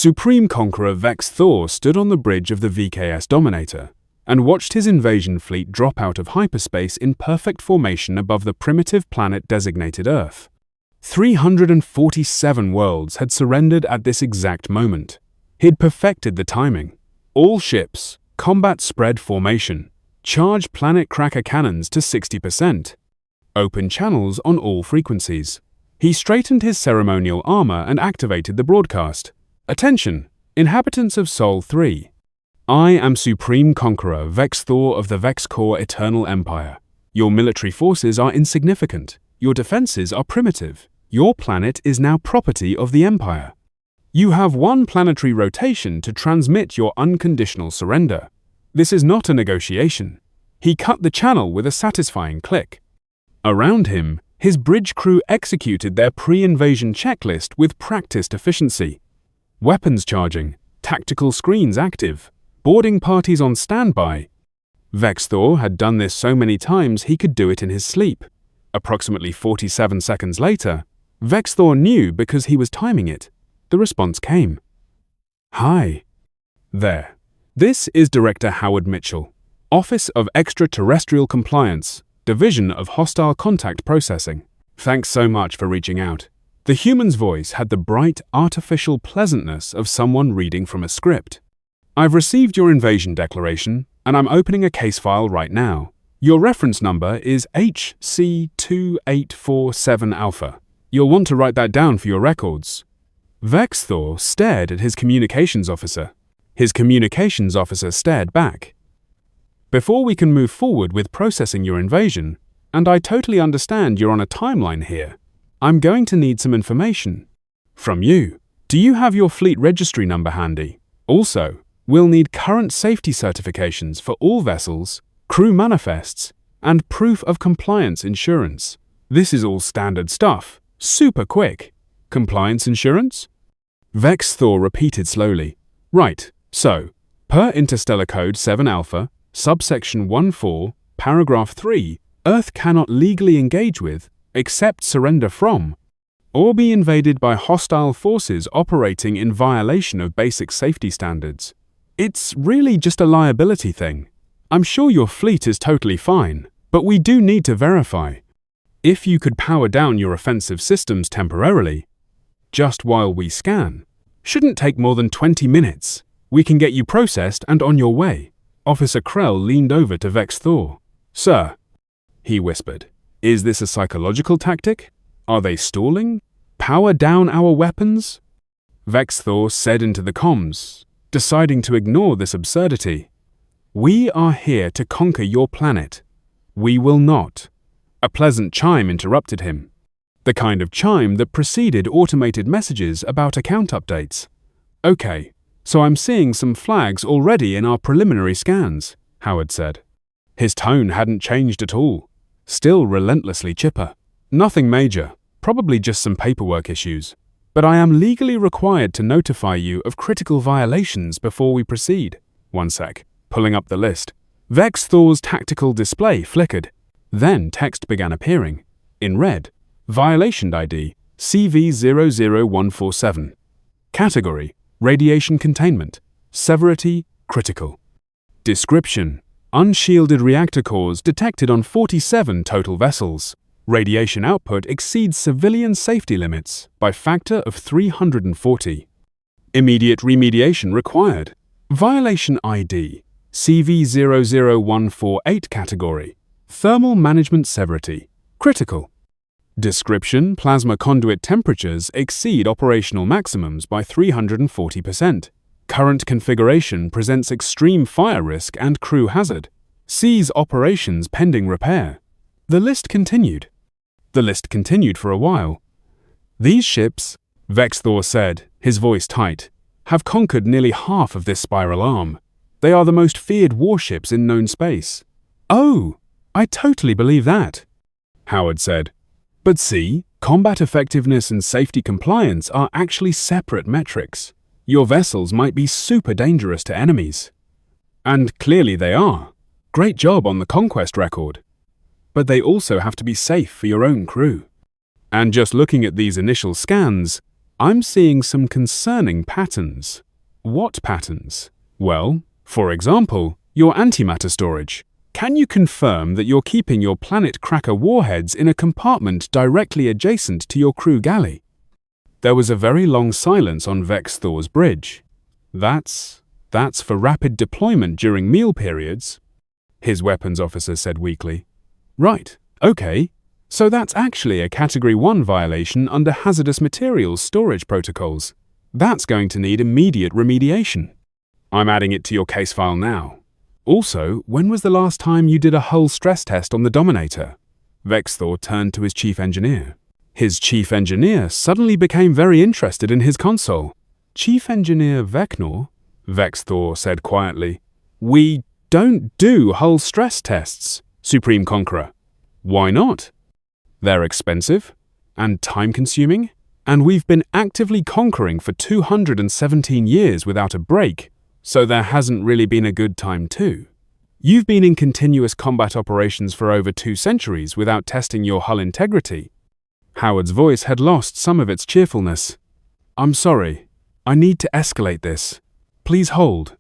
Supreme Conqueror Vex'thor stood on the bridge of the VKS Dominator and watched his invasion fleet drop out of hyperspace in perfect formation above the primitive planet designated Earth. 347 worlds had surrendered at this exact moment. He'd perfected the timing. All ships, combat spread formation, charge planet cracker cannons to 60%. Open channels on all frequencies. He straightened his ceremonial armor and activated the broadcast. Attention, inhabitants of Sol 3. I am Supreme Conqueror Vex'thor of the Vex'korr Eternal Empire. Your military forces are insignificant. Your defenses are primitive. Your planet is now property of the Empire. You have one planetary rotation to transmit your unconditional surrender. This is not a negotiation. He cut the channel with a satisfying click. Around him, his bridge crew executed their pre-invasion checklist with practiced efficiency. Weapons charging, tactical screens active, boarding parties on standby. Vex'thor had done this so many times he could do it in his sleep. Approximately 47 seconds later, Vex'thor knew because he was timing it. The response came. Hi. There. This is Director Howard Mitchell, Office of Extraterrestrial Compliance, Division of Hostile Contact Processing. Thanks so much for reaching out. The human's voice had the bright, artificial pleasantness of someone reading from a script. I've received your invasion declaration, and I'm opening a case file right now. Your reference number is HC2847 Alpha. You'll want to write that down for your records. Vex'thor stared at his communications officer. His communications officer stared back. Before we can move forward with processing your invasion, and I totally understand you're on a timeline here, I'm going to need some information. From you, do you have your fleet registry number handy? Also, we'll need current safety certifications for all vessels, crew manifests, and proof of compliance insurance. This is all standard stuff. Super quick. Compliance insurance? Vex'thor repeated slowly. Right, so, per Interstellar Code 7 Alpha, subsection 14, paragraph 3, Earth cannot legally engage with, accept surrender from, or be invaded by hostile forces operating in violation of basic safety standards. It's really just a liability thing. I'm sure your fleet is totally fine, but we do need to verify. If you could power down your offensive systems temporarily, just while we scan, shouldn't take more than 20 minutes. We can get you processed and on your way. Officer Krell leaned over to Vex'thor. Sir, he whispered, is this a psychological tactic? Are they stalling? Power down our weapons? Vex'thor said into the comms, deciding to ignore this absurdity. We are here to conquer your planet. We will not. A pleasant chime interrupted him. The kind of chime that preceded automated messages about account updates. Okay, so I'm seeing some flags already in our preliminary scans, Howard said. His tone hadn't changed at all. Still relentlessly chipper. Nothing major, probably just some paperwork issues. But I am legally required to notify you of critical violations before we proceed. One sec, pulling up the list. Vex'thor's tactical display flickered. Then text began appearing. In red, Violation ID CV00147. Category, Radiation Containment. Severity, Critical. Description, Unshielded reactor cores detected on 47 total vessels. Radiation output exceeds civilian safety limits by factor of 340. Immediate remediation required. Violation ID CV00148 category. Thermal management severity. Critical. Description, plasma conduit temperatures exceed operational maximums by 340%. Current configuration presents extreme fire risk and crew hazard. Cease operations pending repair. The list continued. The list continued for a while. These ships, Vex'thor said, his voice tight, have conquered nearly half of this spiral arm. They are the most feared warships in known space. Oh, I totally believe that, Howard said. But see, combat effectiveness and safety compliance are actually separate metrics. Your vessels might be super dangerous to enemies. And clearly they are. Great job on the conquest record. But they also have to be safe for your own crew. And just looking at these initial scans, I'm seeing some concerning patterns. What patterns? Well, for example, your antimatter storage. Can you confirm that you're keeping your planet cracker warheads in a compartment directly adjacent to your crew galley? There was a very long silence on Vex'thor's bridge. That's for rapid deployment during meal periods, his weapons officer said weakly. Right, okay. So that's actually a Category 1 violation under hazardous materials storage protocols. That's going to need immediate remediation. I'm adding it to your case file now. Also, when was the last time you did a hull stress test on the Dominator? Vex'thor turned to his chief engineer. His chief engineer suddenly became very interested in his console. Chief Engineer Vex'thor, Vex'thor said quietly. We don't do hull stress tests, Supreme Conqueror. Why not? They're expensive and time-consuming, and we've been actively conquering for 217 years without a break, so there hasn't really been a good time too. You've been in continuous combat operations for over 2 centuries without testing your hull integrity. Howard's voice had lost some of its cheerfulness. I'm sorry. I need to escalate this. Please hold.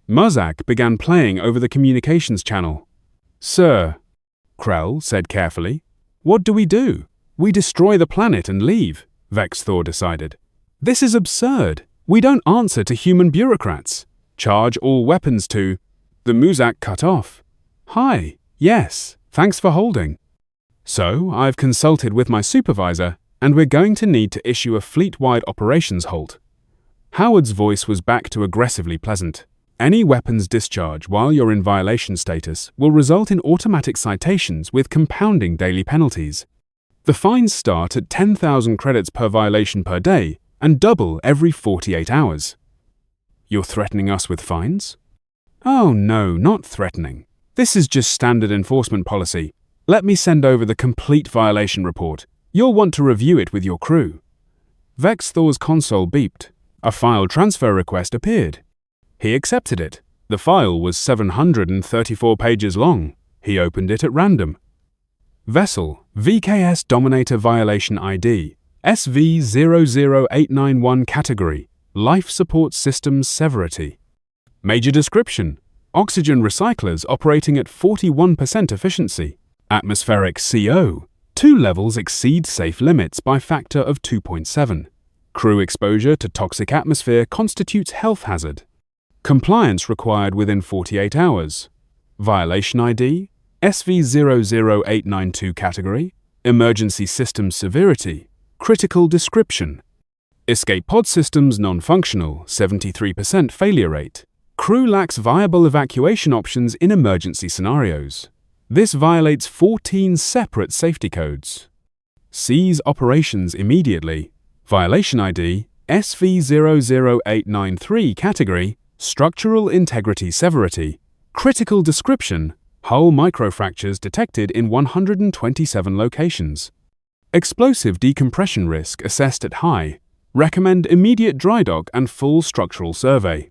Muzak began playing over the communications channel. Sir, Krell said carefully. What do? We destroy the planet and leave, Vex'thor decided. This is absurd. We don't answer to human bureaucrats. Charge all weapons to... The Muzak cut off. Hi, yes, thanks for holding. So, I've consulted with my supervisor, and we're going to need to issue a fleet-wide operations halt. Howard's voice was back to aggressively pleasant. Any weapons discharge while you're in violation status will result in automatic citations with compounding daily penalties. The fines start at 10,000 credits per violation per day and double every 48 hours. You're threatening us with fines? Oh no, not threatening. This is just standard enforcement policy. Let me send over the complete violation report. You'll want to review it with your crew. Vex'thor's console beeped. A file transfer request appeared. He accepted it. The file was 734 pages long. He opened it at random. Vessel, VKS Dominator Violation ID, SV00891 Category, Life Support Systems Severity. Major description, oxygen recyclers operating at 41% efficiency. Atmospheric CO, 2 levels exceed safe limits by factor of 2.7. Crew exposure to toxic atmosphere constitutes health hazard. Compliance required within 48 hours. Violation ID, SV00892 Category, Emergency Systems Severity, Critical Description. Escape pod systems non-functional, 73% failure rate. Crew lacks viable evacuation options in emergency scenarios. This violates 14 separate safety codes. Cease operations immediately. Violation ID, SV00893 Category, Structural Integrity Severity, Critical Description, Hull microfractures detected in 127 locations. Explosive decompression risk assessed at high. Recommend immediate dry dock and full structural survey.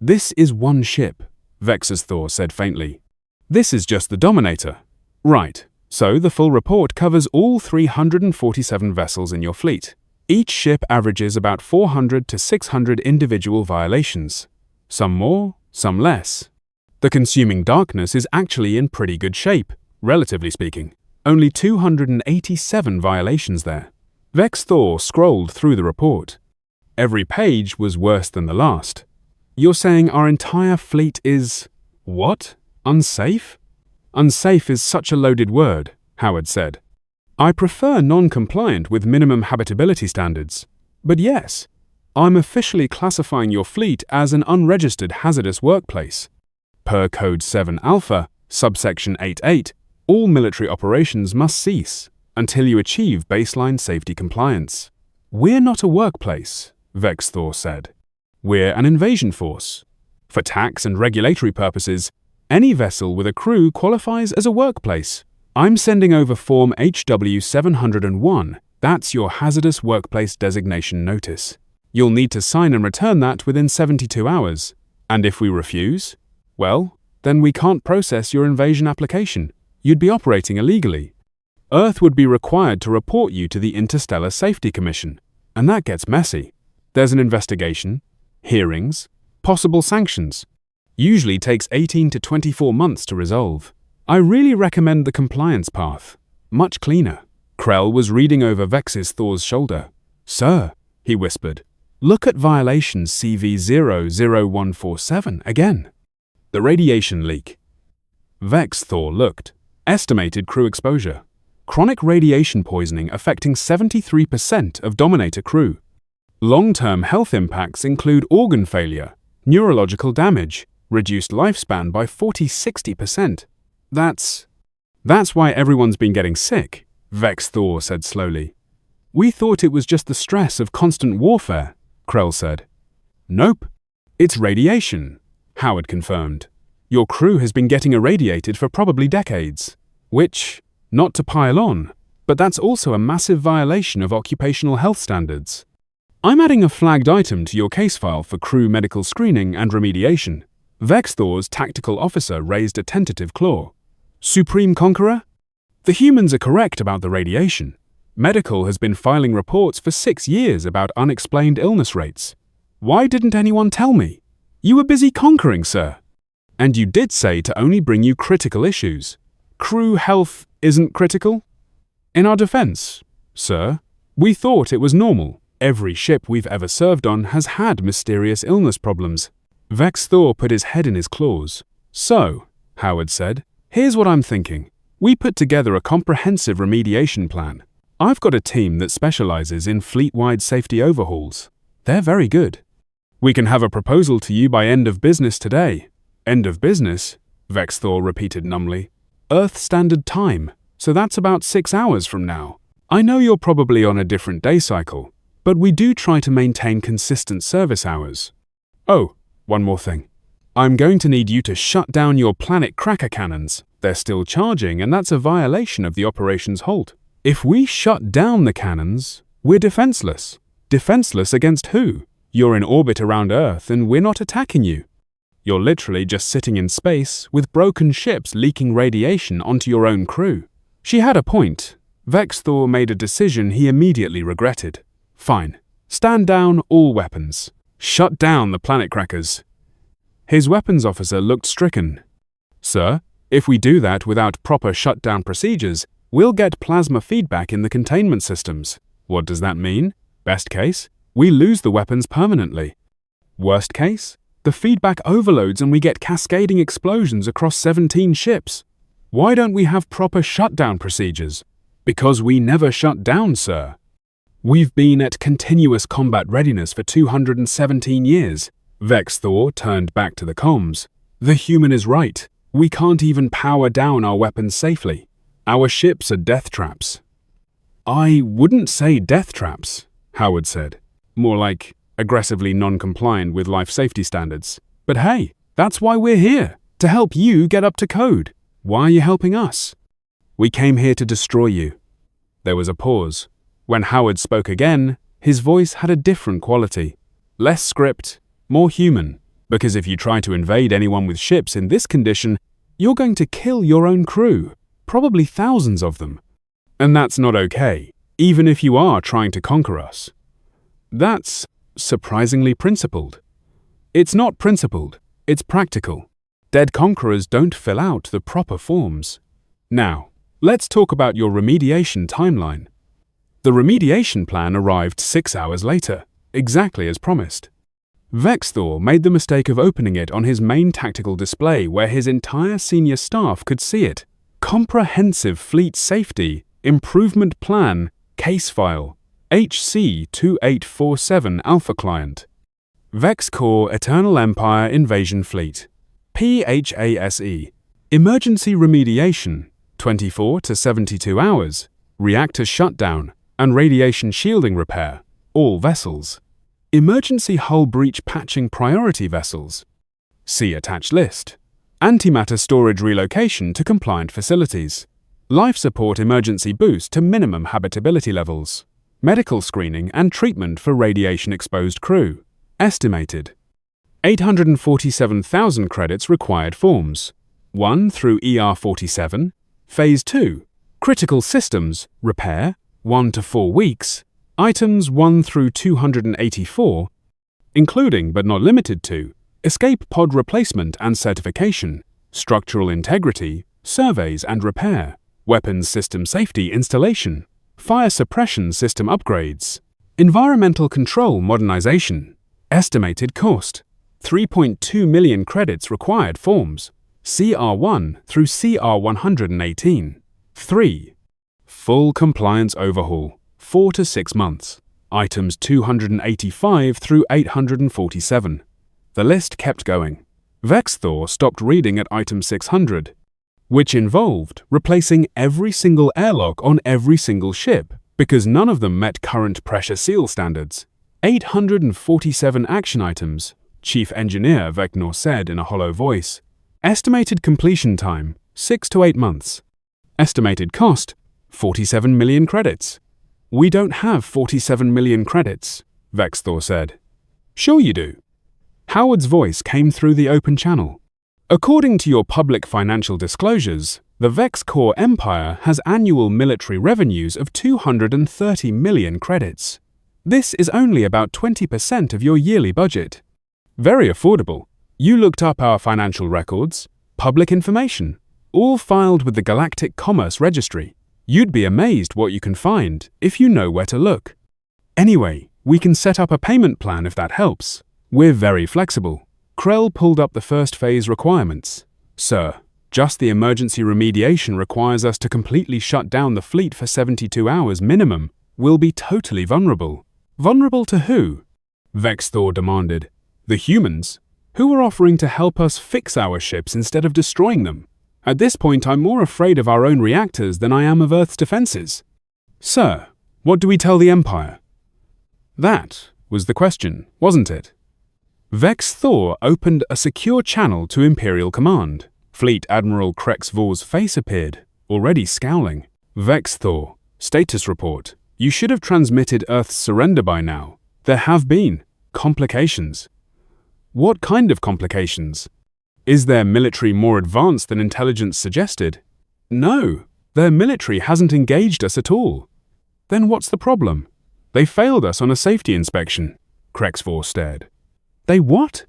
This is one ship, Vex'thor said faintly. This is just the Dominator. Right, so the full report covers all 347 vessels in your fleet. Each ship averages about 400 to 600 individual violations. Some more, some less. The consuming darkness is actually in pretty good shape, relatively speaking. Only 287 violations there. Vex'thor scrolled through the report. Every page was worse than the last. You're saying our entire fleet is... what? Unsafe? Unsafe is such a loaded word, Howard said. I prefer non-compliant with minimum habitability standards. But yes, I'm officially classifying your fleet as an unregistered hazardous workplace. Per Code 7 Alpha, subsection 8.8, all military operations must cease until you achieve baseline safety compliance. We're not a workplace, Vex'thor said. We're an invasion force. For tax and regulatory purposes, any vessel with a crew qualifies as a workplace. I'm sending over Form HW 701. That's your hazardous workplace designation notice. You'll need to sign and return that within 72 hours. And if we refuse, well, then we can't process your invasion application. You'd be operating illegally. Earth would be required to report you to the Interstellar Safety Commission, And that gets messy. There's an investigation, hearings, possible sanctions. Usually takes 18 to 24 months to resolve. I really recommend the compliance path. Much cleaner. Krell was reading over Vex'thor's shoulder. Sir, he whispered, look at violation CV00147 again. The radiation leak. Vex'thor looked. Estimated crew exposure. Chronic radiation poisoning affecting 73% of Dominator crew. Long-term health impacts include organ failure, neurological damage, reduced lifespan by 40–60%. That's why everyone's been getting sick, Vex'thor said slowly. We thought it was just the stress of constant warfare, Krell said. Nope. It's radiation, Howard confirmed. Your crew has been getting irradiated for probably decades. Which, not to pile on, but that's also a massive violation of occupational health standards. I'm adding a flagged item to your case file for crew medical screening and remediation. Vex'thor's tactical officer raised a tentative claw. Supreme Conqueror? The humans are correct about the radiation. Medical has been filing reports for 6 years about unexplained illness rates. Why didn't anyone tell me? You were busy conquering, sir. And you did say to only bring you critical issues. Crew health isn't critical? In our defense, sir, we thought it was normal. Every ship we've ever served on has had mysterious illness problems. Vex'thor put his head in his claws. So, Howard said, here's what I'm thinking. We put together a comprehensive remediation plan. I've got a team that specializes in fleet-wide safety overhauls. They're very good. We can have a proposal to you by end of business today. End of business? Vex'thor repeated numbly. Earth Standard Time, so that's about 6 hours from now. I know you're probably on a different day cycle, but we do try to maintain consistent service hours. Oh, one more thing. I'm going to need you to shut down your planet cracker cannons. They're still charging, and that's a violation of the operations halt. If we shut down the cannons, we're defenseless. Defenseless against who? You're in orbit around Earth, and we're not attacking you. You're literally just sitting in space with broken ships leaking radiation onto your own crew. She had a point. Vex'thor made a decision he immediately regretted. Fine. Stand down all weapons. Shut down the planet crackers. His weapons officer looked stricken. Sir, if we do that without proper shutdown procedures, we'll get plasma feedback in the containment systems. What does that mean? Best case, we lose the weapons permanently. Worst case, the feedback overloads and we get cascading explosions across 17 ships. Why don't we have proper shutdown procedures? Because we never shut down, sir. We've been at continuous combat readiness for 217 years. Vex'thor turned back to the comms. The human is right. We can't even power down our weapons safely. Our ships are death traps. I wouldn't say death traps, Howard said. More like aggressively non-compliant with life safety standards. But hey, that's why we're here, to help you get up to code. Why are you helping us? We came here to destroy you. There was a pause. When Howard spoke again, his voice had a different quality. Less script, more human. Because if you try to invade anyone with ships in this condition, you're going to kill your own crew, probably thousands of them. And that's not okay, even if you are trying to conquer us. That's surprisingly principled. It's not principled, it's practical. Dead conquerors don't fill out the proper forms. Now, let's talk about your remediation timeline. The remediation plan arrived 6 hours later, exactly as promised. Vex'thor made the mistake of opening it on his main tactical display where his entire senior staff could see it. Comprehensive Fleet Safety Improvement Plan Case File HC2847 Alpha Client Vex'korr Eternal Empire Invasion Fleet PHASE Emergency Remediation 24 to 72 hours Reactor Shutdown and Radiation Shielding Repair all vessels. Emergency hull breach patching priority vessels. See attached list. Antimatter storage relocation to compliant facilities. Life support emergency boost to minimum habitability levels. Medical screening and treatment for radiation-exposed crew. Estimated 847,000 credits required forms. 1 through ER47. Phase 2. Critical systems. Repair. 1 to 4 weeks. Items 1 through 284, including but not limited to escape pod replacement and certification, structural integrity, surveys and repair, weapons system safety installation, fire suppression system upgrades, environmental control modernization. Estimated cost: 3.2 million credits required forms, CR1 through CR118. 3. Full compliance overhaul, 4 to 6 months. Items 285 through 847. The list kept going. Vex'thor stopped reading at item 600, which involved replacing every single airlock on every single ship because none of them met current pressure seal standards. 847 action items, Chief Engineer Vex'thor said in a hollow voice. Estimated completion time, 6 to 8 months. Estimated cost, 47 million credits. We don't have 47 million credits, Vex'thor said. Sure you do. Howard's voice came through the open channel. According to your public financial disclosures, the Vex'korr Empire has annual military revenues of 230 million credits. This is only about 20% of your yearly budget. Very affordable. You looked up our financial records, public information, all filed with the Galactic Commerce Registry. You'd be amazed what you can find if you know where to look. Anyway, we can set up a payment plan if that helps. We're very flexible. Krell pulled up the first phase requirements. Sir, just the emergency remediation requires us to completely shut down the fleet for 72 hours minimum. We'll be totally vulnerable. Vulnerable to who? Vex'thor demanded. The humans, who are offering to help us fix our ships instead of destroying them. At this point, I'm more afraid of our own reactors than I am of Earth's defenses. Sir, what do we tell the Empire? That was the question, wasn't it? Vex'thor opened a secure channel to Imperial Command. Fleet Admiral Vex'thor's face appeared, already scowling. Vex'thor, status report. You should have transmitted Earth's surrender by now. There have been complications. What kind of complications? Is their military more advanced than intelligence suggested? No, their military hasn't engaged us at all. Then what's the problem? They failed us on a safety inspection. Vex'thor stared. They what?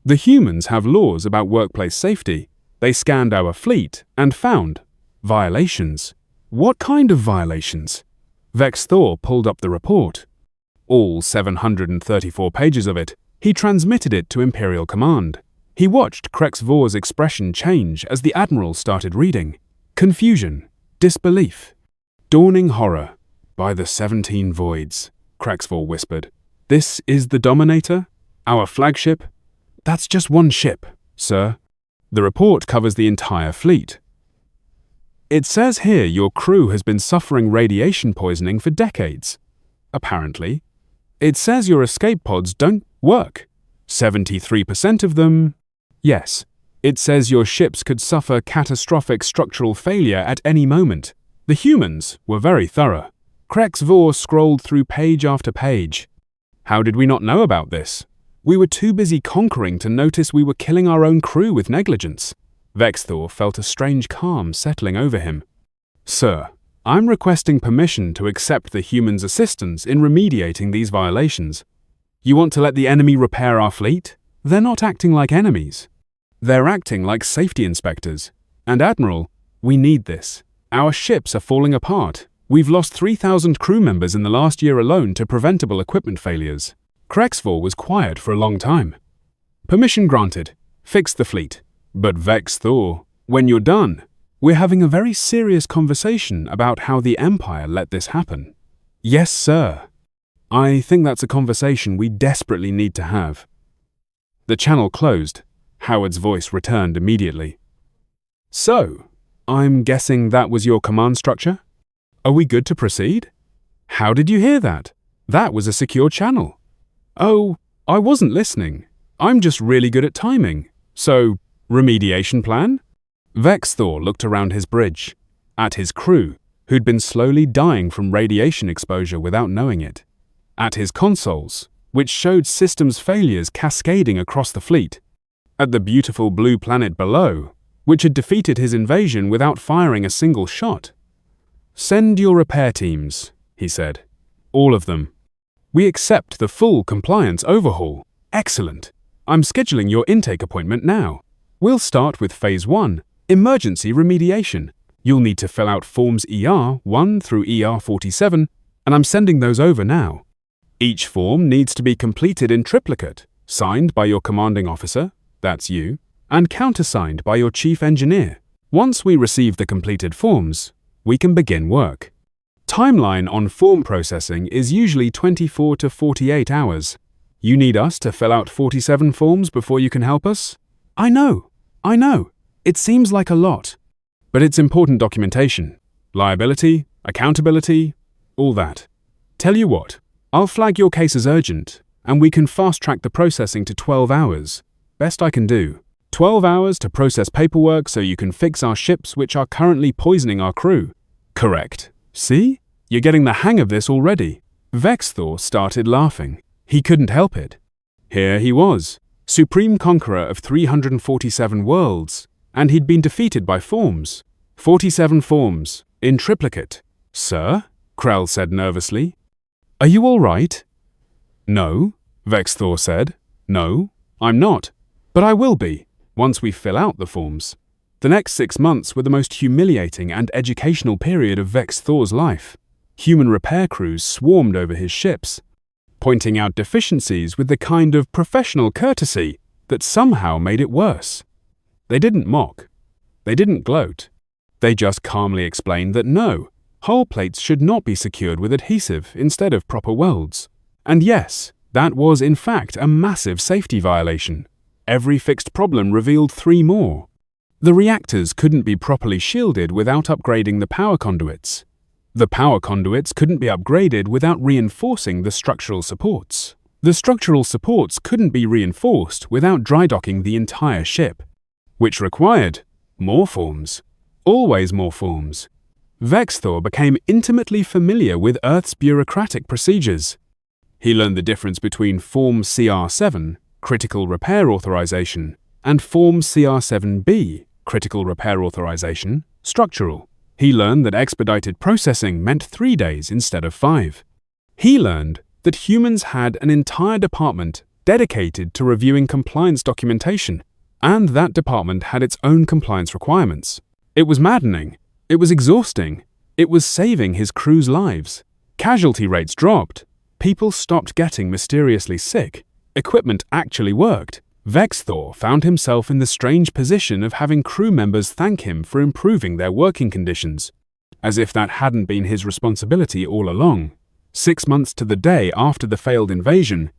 The humans have laws about workplace safety. They scanned our fleet and found violations. What kind of violations? Vex'thor pulled up the report. All 734 pages of it. He transmitted it to Imperial Command. He watched Vex'thor's expression change as the Admiral started reading. Confusion, disbelief, dawning horror. By the 17 voids, Vex'thor whispered. This is the Dominator? Our flagship? That's just one ship, sir. The report covers the entire fleet. It says here your crew has been suffering radiation poisoning for decades. Apparently. It says your escape pods don't work. 73% of them. Yes. It says your ships could suffer catastrophic structural failure at any moment. The humans were very thorough. Vex'thor scrolled through page after page. How did we not know about this? We were too busy conquering to notice we were killing our own crew with negligence. Vex'thor felt a strange calm settling over him. Sir, I'm requesting permission to accept the humans' assistance in remediating these violations. You want to let the enemy repair our fleet? They're not acting like enemies. They're acting like safety inspectors. And Admiral, we need this. Our ships are falling apart. We've lost 3,000 crew members in the last year alone to preventable equipment failures. Vex'thor was quiet for a long time. Permission granted. Fix the fleet. But Vex'thor, when you're done, we're having a very serious conversation about how the Empire let this happen. Yes, sir. I think that's a conversation we desperately need to have. The channel closed. Howard's voice returned immediately. So, I'm guessing that was your command structure? Are we good to proceed? How did you hear that? That was a secure channel. Oh, I wasn't listening. I'm just really good at timing. So, remediation plan? Vex'thor looked around his bridge, at his crew, who'd been slowly dying from radiation exposure without knowing it, at his consoles, which showed systems failures cascading across the fleet, at the beautiful blue planet below, which had defeated his invasion without firing a single shot. Send your repair teams, he said. All of them. We accept the full compliance overhaul. Excellent. I'm scheduling your intake appointment now. We'll start with Phase 1, Emergency Remediation. You'll need to fill out Forms ER1 through ER47, and I'm sending those over now. Each form needs to be completed in triplicate, signed by your commanding officer, that's you, and countersigned by your chief engineer. Once we receive the completed forms, we can begin work. Timeline on form processing is usually 24 to 48 hours. You need us to fill out 47 forms before you can help us? I know. It seems like a lot. But it's important documentation. Liability, accountability, all that. Tell you what, I'll flag your case as urgent, and we can fast-track the processing to 12 hours. Best I can do. 12 hours to process paperwork so you can fix our ships which are currently poisoning our crew. Correct. See? You're getting the hang of this already. Vex'thor started laughing. He couldn't help it. Here he was, supreme conqueror of 347 worlds, and he'd been defeated by forms. 47 forms, in triplicate. Sir? Krell said nervously. Are you all right? No, Vex'thor said. No, I'm not. But I will be, once we fill out the forms. The next 6 months were the most humiliating and educational period of Vex'thor's life. Human repair crews swarmed over his ships, pointing out deficiencies with the kind of professional courtesy that somehow made it worse. They didn't mock. They didn't gloat. They just calmly explained that no, hull plates should not be secured with adhesive instead of proper welds. And yes, that was in fact a massive safety violation. Every fixed problem revealed 3 more. The reactors couldn't be properly shielded without upgrading the power conduits. The power conduits couldn't be upgraded without reinforcing the structural supports. The structural supports couldn't be reinforced without drydocking the entire ship, which required more forms. Always more forms. Vex'thor became intimately familiar with Earth's bureaucratic procedures. He learned the difference between Form CR7, Critical Repair Authorization, and Form CR7B, Critical Repair Authorization, Structural. He learned that expedited processing meant 3 days instead of 5. He learned that humans had an entire department dedicated to reviewing compliance documentation, and that department had its own compliance requirements. It was maddening. It was exhausting. It was saving his crew's lives. Casualty rates dropped. People stopped getting mysteriously sick. Equipment actually worked. Vex'thor found himself in the strange position of having crew members thank him for improving their working conditions, as if that hadn't been his responsibility all along. 6 months to the day after the failed invasion,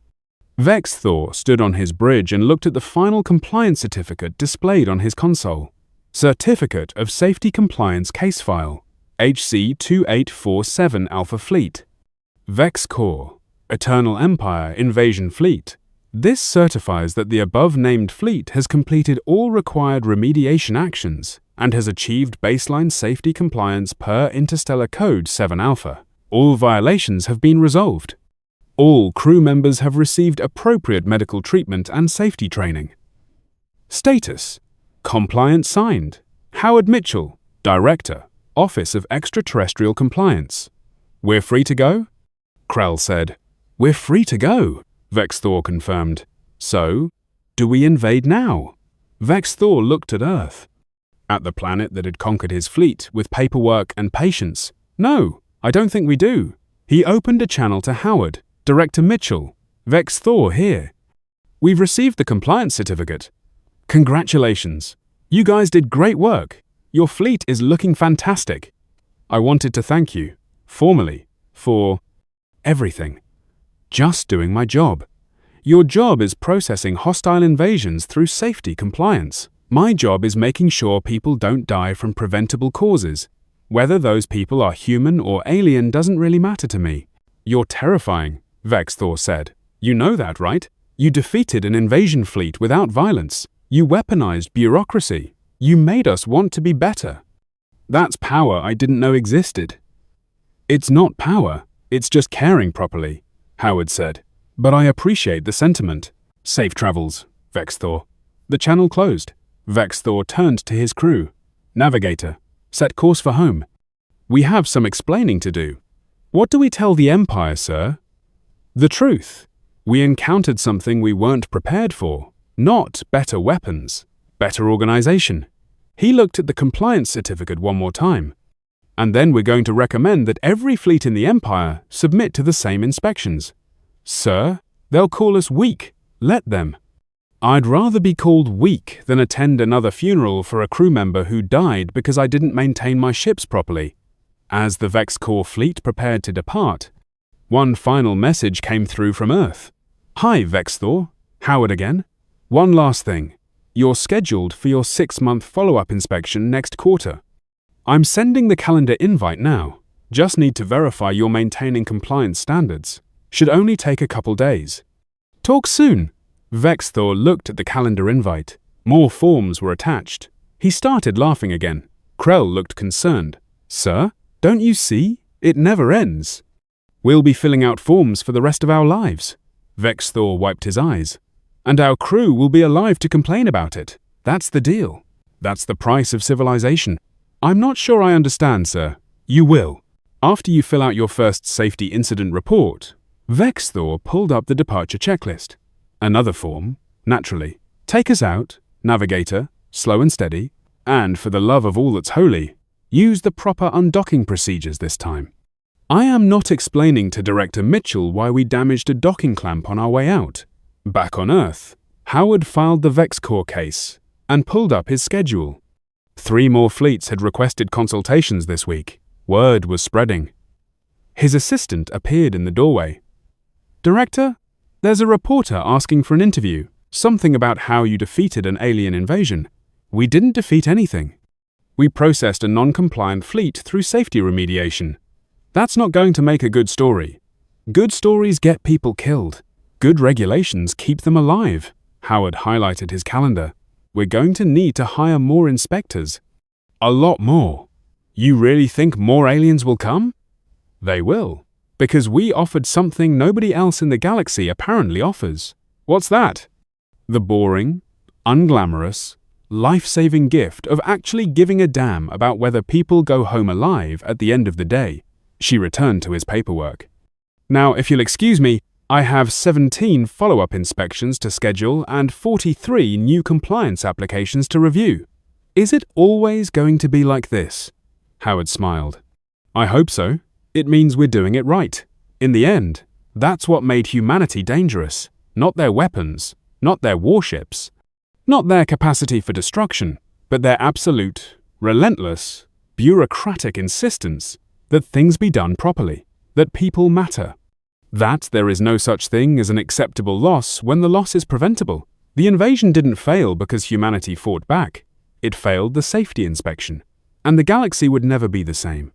Vex'thor stood on his bridge and looked at the final compliance certificate displayed on his console. Certificate of Safety Compliance Case File, HC2847 Alpha Fleet. Vex'korr Empire Invasion Fleet. This certifies that the above-named fleet has completed all required remediation actions and has achieved baseline safety compliance per Interstellar Code 7 Alpha. All violations have been resolved. All crew members have received appropriate medical treatment and safety training. Status: Compliance signed. Howard Mitchell, Director, Office of Extraterrestrial Compliance. We're free to go? Krell said. We're free to go, Vex'thor confirmed. So, do we invade now? Vex'thor looked at Earth. At the planet that had conquered his fleet with paperwork and patience. No, I don't think we do. He opened a channel to Howard, Director Mitchell. Vex'thor here. We've received the compliance certificate. Congratulations. You guys did great work. Your fleet is looking fantastic. I wanted to thank you, formally, for everything. Just doing my job. Your job is processing hostile invasions through safety compliance. My job is making sure people don't die from preventable causes. Whether those people are human or alien doesn't really matter to me. You're terrifying, Vex'thor said. You know that, right? You defeated an invasion fleet without violence. You weaponized bureaucracy. You made us want to be better. That's power I didn't know existed. It's not power, it's just caring properly, Howard said. But I appreciate the sentiment. Safe travels, Vex'thor. The channel closed. Vex'thor turned to his crew. Navigator, set course for home. We have some explaining to do. What do we tell the Empire, sir? The truth. We encountered something we weren't prepared for. Not better weapons, better organization. He looked at the compliance certificate one more time. And then we're going to recommend that every fleet in the Empire submit to the same inspections. Sir, they'll call us weak. Let them. I'd rather be called weak than attend another funeral for a crew member who died because I didn't maintain my ships properly. As the Vex'korr fleet prepared to depart, one final message came through from Earth. Hi, Vex'thor. Howard again. One last thing. You're scheduled for your 6-month follow-up inspection next quarter. I'm sending the calendar invite now. Just need to verify you're maintaining compliance standards. Should only take a couple days. Talk soon. Vex'thor looked at the calendar invite. More forms were attached. He started laughing again. Krell looked concerned. Sir, don't you see? It never ends. We'll be filling out forms for the rest of our lives. Vex'thor wiped his eyes. And our crew will be alive to complain about it. That's the deal. That's the price of civilization. I'm not sure I understand, sir. You will. After you fill out your first safety incident report, Vex'thor pulled up the departure checklist. Another form, naturally. Take us out, navigator, slow and steady, and for the love of all that's holy, use the proper undocking procedures this time. I am not explaining to Director Mitchell why we damaged a docking clamp on our way out. Back on Earth, Howard filed the Vex'korr case and pulled up his schedule. 3 more fleets had requested consultations this week. Word was spreading. His assistant appeared in the doorway. Director, there's a reporter asking for an interview. Something about how you defeated an alien invasion. We didn't defeat anything. We processed a non-compliant fleet through safety remediation. That's not going to make a good story. Good stories get people killed. Good regulations keep them alive. Howard highlighted his calendar. We're going to need to hire more inspectors. A lot more. You really think more aliens will come? They will, because we offered something nobody else in the galaxy apparently offers. What's that? The boring, unglamorous, life-saving gift of actually giving a damn about whether people go home alive at the end of the day. She returned to his paperwork. Now, if you'll excuse me, I have 17 follow-up inspections to schedule and 43 new compliance applications to review. Is it always going to be like this? Howard smiled. I hope so. It means we're doing it right. In the end, that's what made humanity dangerous. Not their weapons, not their warships, not their capacity for destruction, but their absolute, relentless, bureaucratic insistence that things be done properly, that people matter. That there is no such thing as an acceptable loss when the loss is preventable. The invasion didn't fail because humanity fought back. It failed the safety inspection, and the galaxy would never be the same.